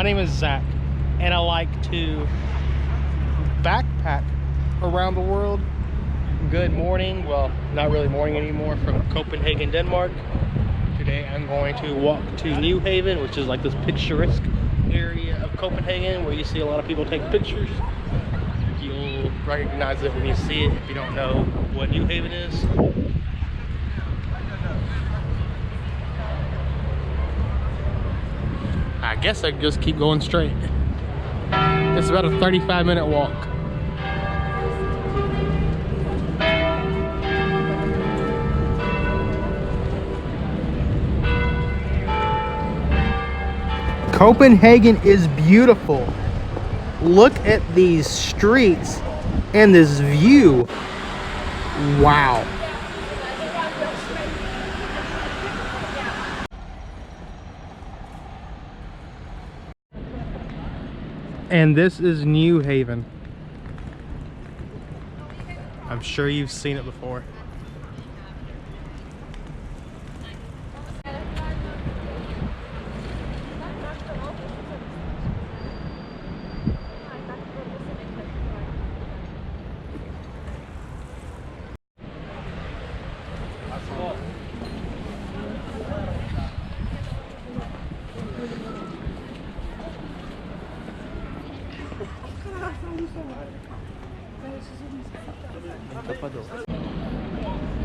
My name is Zack, and I like to backpack around the world. Good morning. Well, not really morning anymore, from Copenhagen, Denmark. Today I'm going to walk to Nyhavn, which is like this picturesque area of Copenhagen where you see a lot of people take pictures. You'll recognize it when you see it if you don't know what Nyhavn is. I guess I just keep going straight. It's about a 35-minute walk. Copenhagen is beautiful. Look at these streets and this view. Wow. And this is Nyhavn. I'm sure you've seen it before.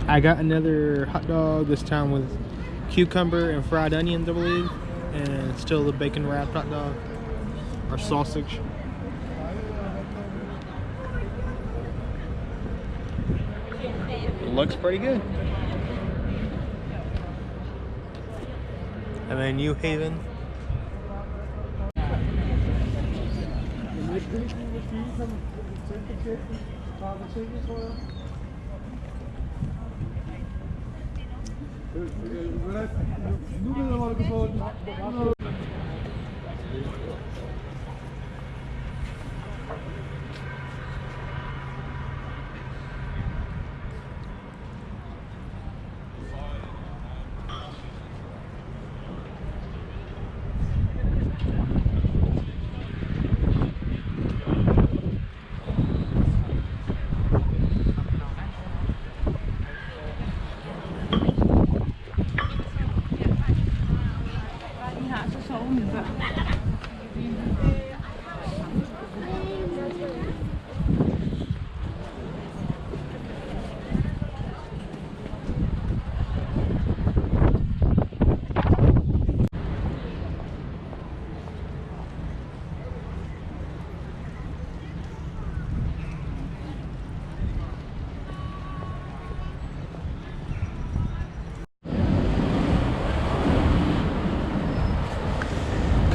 I got another hot dog, this time with cucumber and fried onions, I believe, and still the bacon wrapped hot dog or sausage. Looks pretty good. And then Nyhavn.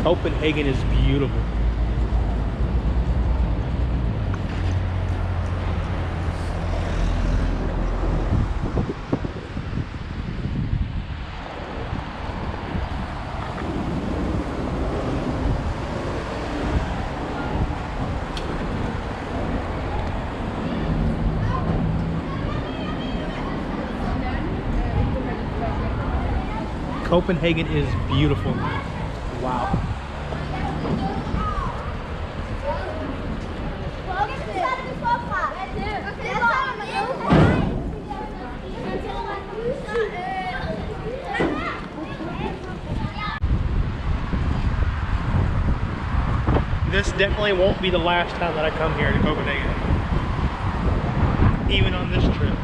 Copenhagen is beautiful. Copenhagen is beautiful. Wow. This definitely won't be the last time that I come here to Copenhagen, even on this trip.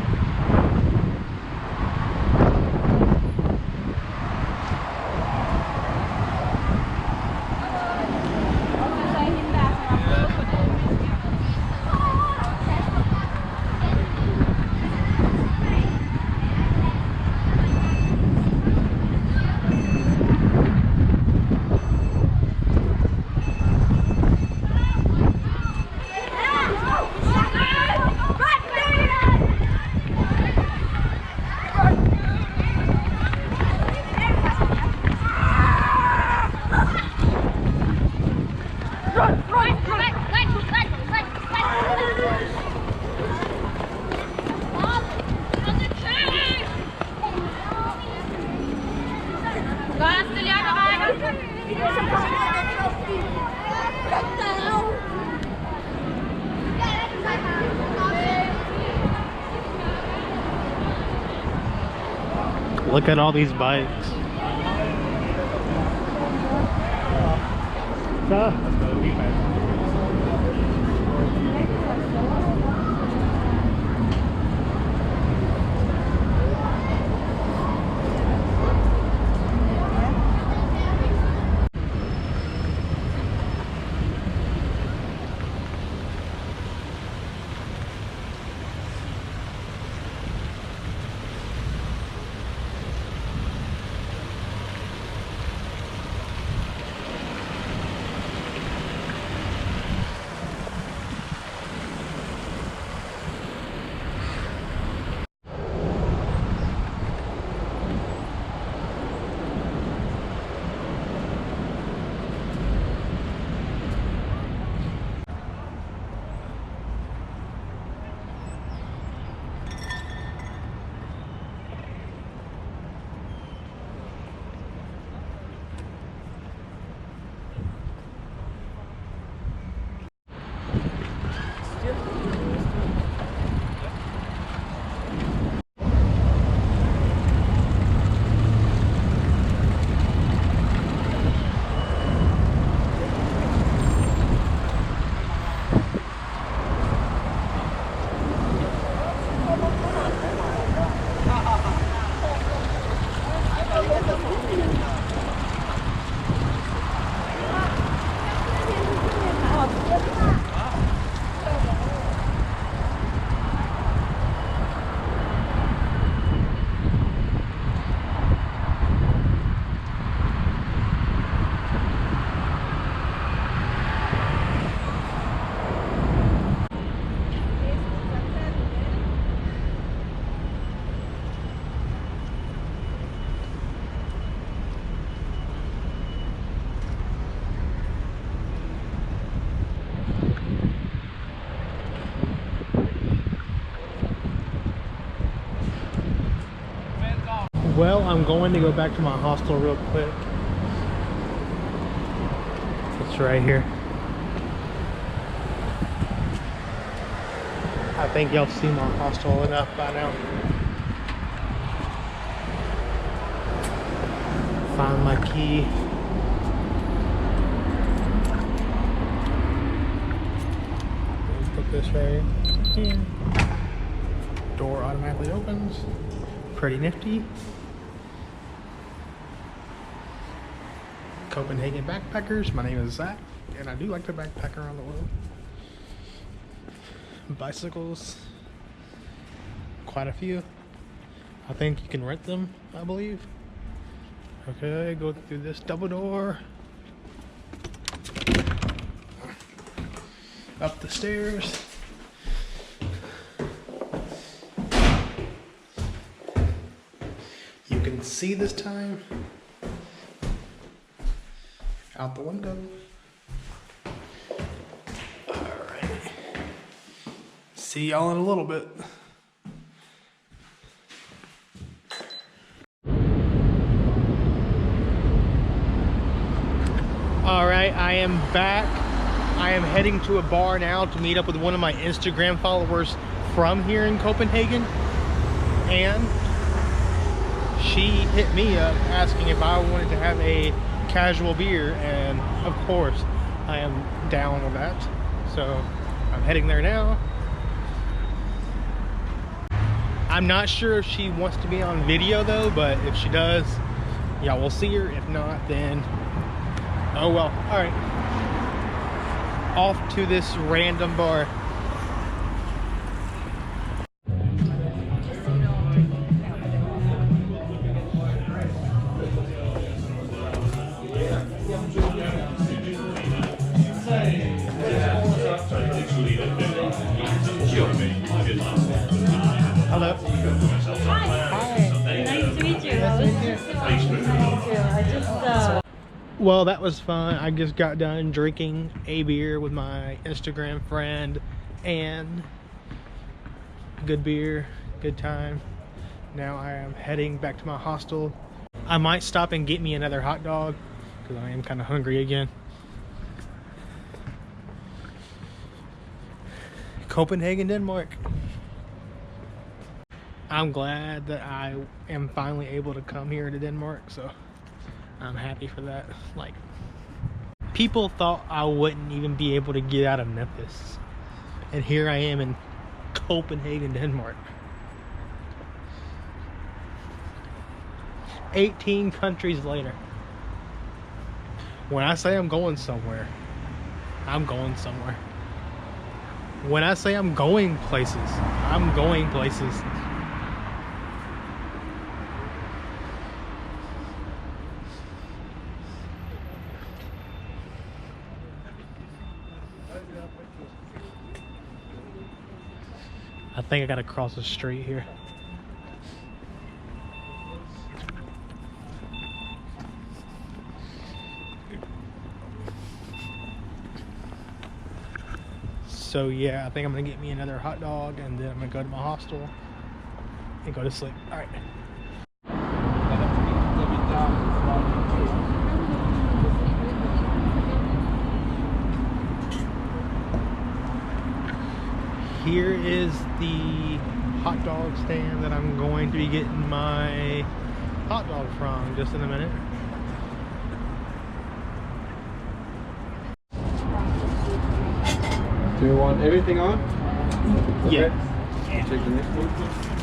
Look at all these bikes. Well, I'm going to go back to my hostel real quick. It's right here. I think y'all see my hostel enough by now. Find my key. Put this right here. Door automatically opens. Pretty nifty. Copenhagen backpackers. My name is Zack, and I do like to backpack around the world. Bicycles, quite a few. I think you can rent them, I believe. Okay, go through this double door. Up the stairs. You can see this time. Out the window. Alright. See y'all in a little bit. Alright, I am back. I am heading to a bar now to meet up with one of my Instagram followers from here in Copenhagen. And she hit me up asking if I wanted to have a casual beer, and of course I am down with that, so I'm heading there now. I'm not sure if she wants to be on video though, but if she does, y'all will see her. If not, then oh well. All right, off to this random bar. Hello. Hi. Nice to meet you. Well, that was fun. I just got done drinking a beer with my Instagram friend, and good beer, good time. Now I am heading back to my hostel. I might stop and get me another hot dog because I am kind of hungry again. Copenhagen, Denmark. I'm glad that I am finally able to come here to Denmark, so I'm happy for that. Like, people thought I wouldn't even be able to get out of Memphis, and here I am in Copenhagen, Denmark. 18 countries later. When I say I'm going somewhere, I'm going somewhere. When I say I'm going places, I'm going places. I think I gotta cross the street here. So yeah, I think I'm gonna get me another hot dog and then I'm gonna go to my hostel and go to sleep. All right. Here is the hot dog stand that I'm going to be getting my hot dog from just in a minute. Do you want everything on? Yeah. Okay. Check the next one.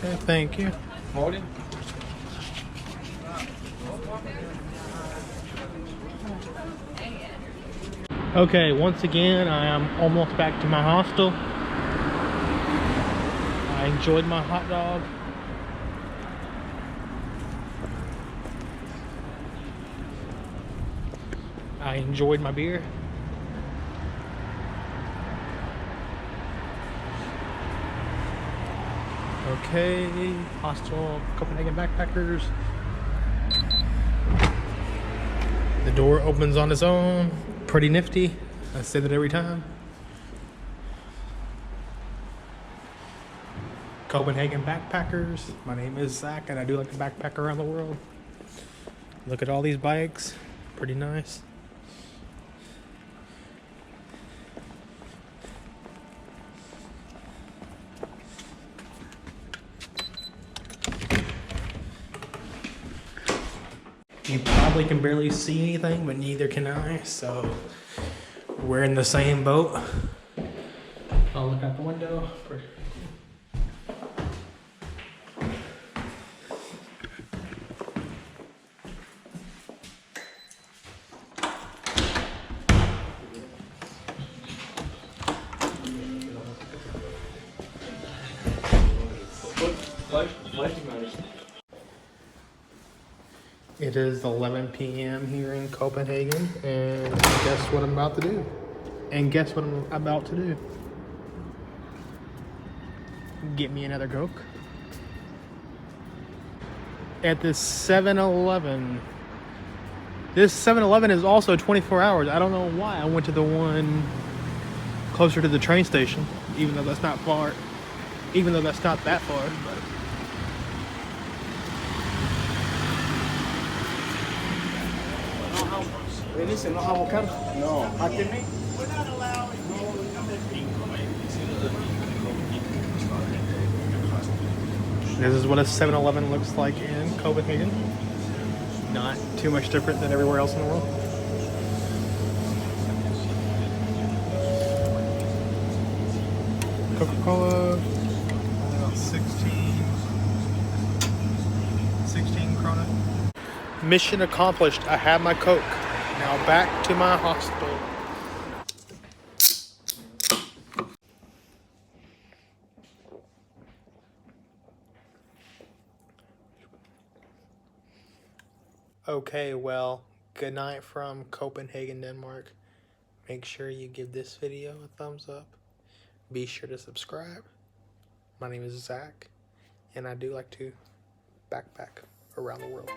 Okay, thank you. Morning. Okay, once again, I am almost back to my hostel. I enjoyed my hot dog. I enjoyed my beer. Okay, hostel Copenhagen backpackers. The door opens on its own. Pretty nifty. I say that every time. Copenhagen backpackers. My name is Zack and I do like to backpack around the world. Look at all these bikes. Pretty nice. You probably can barely see anything, but neither can I, so we're in the same boat. I'll look out the window. It is 11 p.m. here in Copenhagen, and guess what I'm about to do? Get me another Coke. At this 7-Eleven. This 7-Eleven is also 24 hours. I don't know why I went to the one closer to the train station, even though that's not far. Even though that's not that far, but... Listen, no avocado? No. Atene? We're not allowing This is what a 7-Eleven looks like in Copenhagen. Not too much different than everywhere else in the world. Coca-Cola, about 16 krona. Mission accomplished. I have my Coke. Now back to my hostel. Okay, well, good night from Copenhagen, Denmark. Make sure you give this video a thumbs up. Be sure to subscribe. My name is Zack, and I do like to backpack around the world.